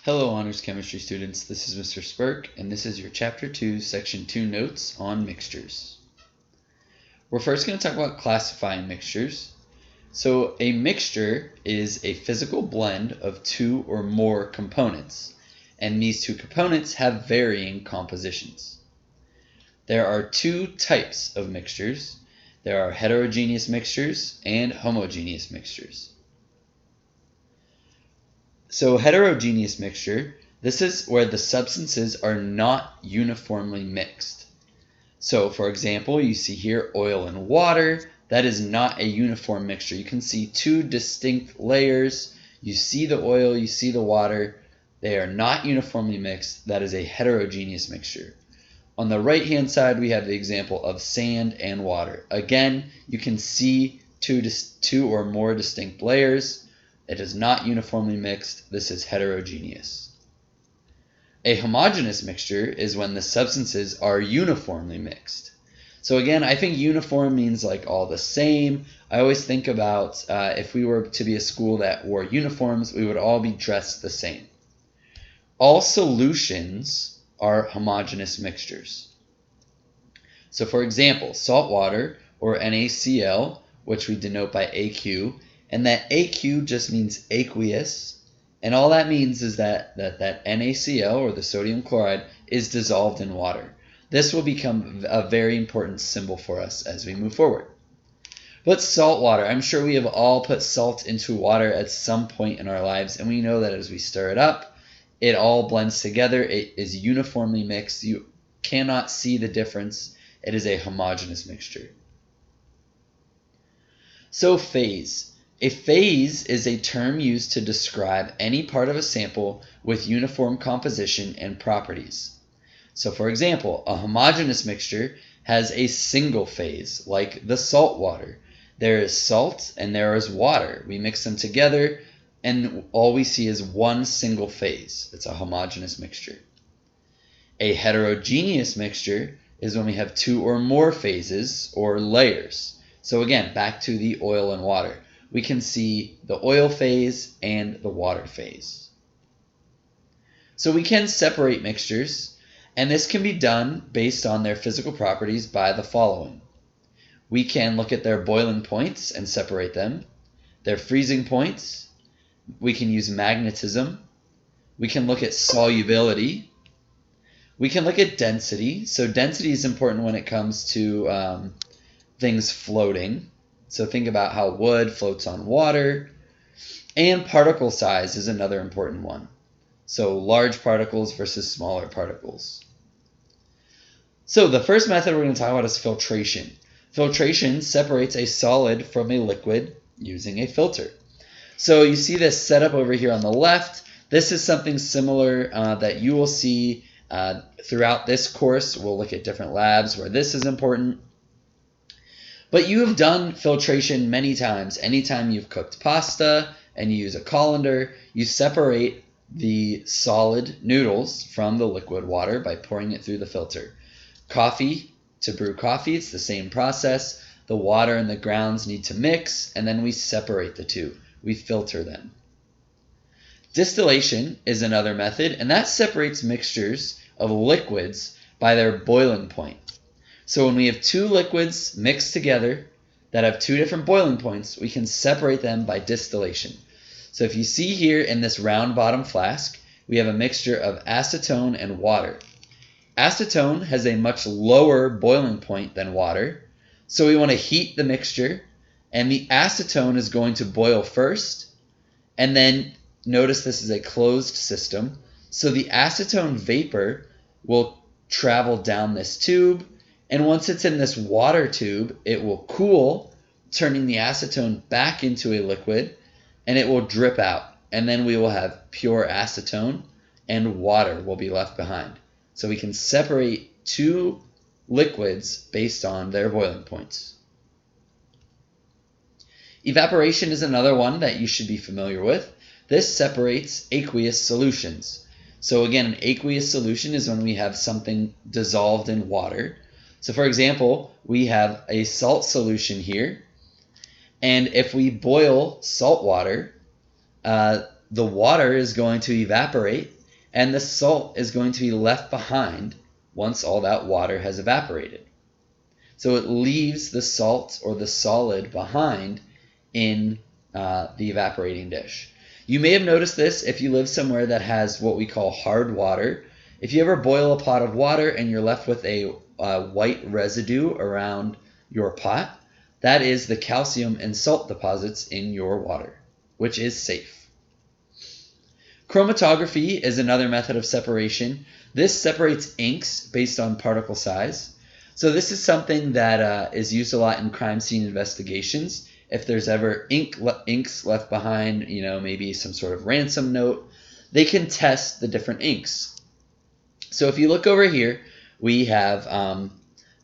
Hello Honors Chemistry students, this is Mr. Spurk, and this is your Chapter 2, Section 2 notes on mixtures. We're first going to talk about classifying mixtures. So a mixture is a physical blend of two or more components, and these two components have varying compositions. There are two types of mixtures. There are heterogeneous mixtures and homogeneous mixtures. So heterogeneous mixture, this is where the substances are not uniformly mixed. So for example, you see here oil and water. That is not a uniform mixture. You can see two distinct layers. You see the oil, you see the water. They are not uniformly mixed. That is a heterogeneous mixture. On the right-hand side, we have the example of sand and water. Again, you can see two or more distinct layers. It is not uniformly mixed. This is heterogeneous. A homogeneous mixture is when the substances are uniformly mixed. So again, I think uniform means like all the same. I always think about if we were to be a school that wore uniforms, we would all be dressed the same. All solutions are homogeneous mixtures. So for example, salt water or NaCl, which we denote by AQ, and that AQ just means aqueous, and all that means is that NaCl, or the sodium chloride, is dissolved in water. This will become a very important symbol for us as we move forward. But salt water, I'm sure we have all put salt into water at some point in our lives, and we know that as we stir it up, it all blends together. It is uniformly mixed. You cannot see the difference. It is a homogeneous mixture. So phase. A phase is a term used to describe any part of a sample with uniform composition and properties. So for example, a homogeneous mixture has a single phase, like the salt water. There is salt and there is water. We mix them together and all we see is one single phase. It's a homogeneous mixture. A heterogeneous mixture is when we have two or more phases or layers. So again, back to the oil and water. We can see the oil phase and the water phase. So we can separate mixtures, and this can be done based on their physical properties by the following. We can look at their boiling points and separate them, their freezing points. We can use magnetism. We can look at solubility. We can look at density. So density is important when it comes to things floating. So think about how wood floats on water. And particle size is another important one. So large particles versus smaller particles. So the first method we're going to talk about is filtration. Filtration separates a solid from a liquid using a filter. So you see this setup over here on the left. This is something similar that you will see throughout this course. We'll look at different labs where this is important. But you have done filtration many times. Anytime you've cooked pasta and you use a colander, you separate the solid noodles from the liquid water by pouring it through the filter. Coffee, to brew coffee, it's the same process. The water and the grounds need to mix, and then we separate the two. We filter them. Distillation is another method, and that separates mixtures of liquids by their boiling point. So when we have two liquids mixed together that have two different boiling points, we can separate them by distillation. So if you see here in this round bottom flask, we have a mixture of acetone and water. Acetone has a much lower boiling point than water, so we want to heat the mixture, and the acetone is going to boil first, and then notice this is a closed system, so the acetone vapor will travel down this tube, and once it's in this water tube, it will cool, turning the acetone back into a liquid, and it will drip out. And then we will have pure acetone, and water will be left behind. So we can separate two liquids based on their boiling points. Evaporation is another one that you should be familiar with. This separates aqueous solutions. So again, an aqueous solution is when we have something dissolved in water. So for example, we have a salt solution here, and if we boil salt water, the water is going to evaporate, and the salt is going to be left behind once all that water has evaporated. So it leaves the salt or the solid behind in the evaporating dish. You may have noticed this if you live somewhere that has what we call hard water. If you ever boil a pot of water and you're left with a white residue around your pot, that is the calcium and salt deposits in your water, which is safe. Chromatography is another method of separation. This separates inks based on particle size. So this is something that is used a lot in crime scene investigations. If there's ever inks left behind, maybe some sort of ransom note, they can test the different inks. So if you look over here, we have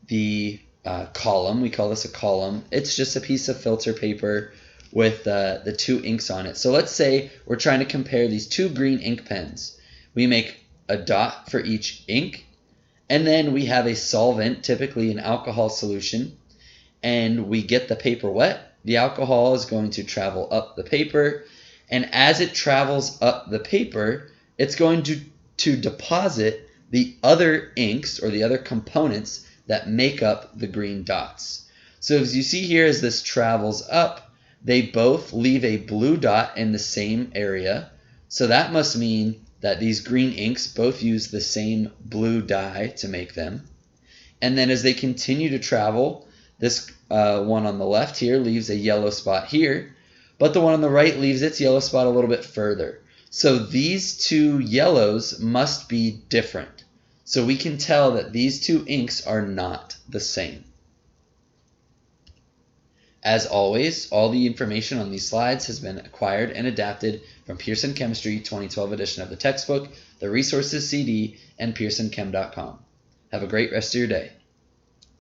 the column. We call this a column. It's just a piece of filter paper with the two inks on it. So let's say we're trying to compare these two green ink pens. We make a dot for each ink, and then we have a solvent, typically an alcohol solution, and we get the paper wet. The alcohol is going to travel up the paper, and as it travels up the paper, it's going to deposit the other inks or the other components that make up the green dots. So as you see here, as this travels up, they both leave a blue dot in the same area. So that must mean that these green inks both use the same blue dye to make them. And then as they continue to travel, this one on the left here leaves a yellow spot here, but the one on the right leaves its yellow spot a little bit further. So these two yellows must be different. So we can tell that these two inks are not the same. As always, all the information on these slides has been acquired and adapted from Pearson Chemistry 2012 edition of the textbook, the resources CD, and pearsonchem.com. Have a great rest of your day.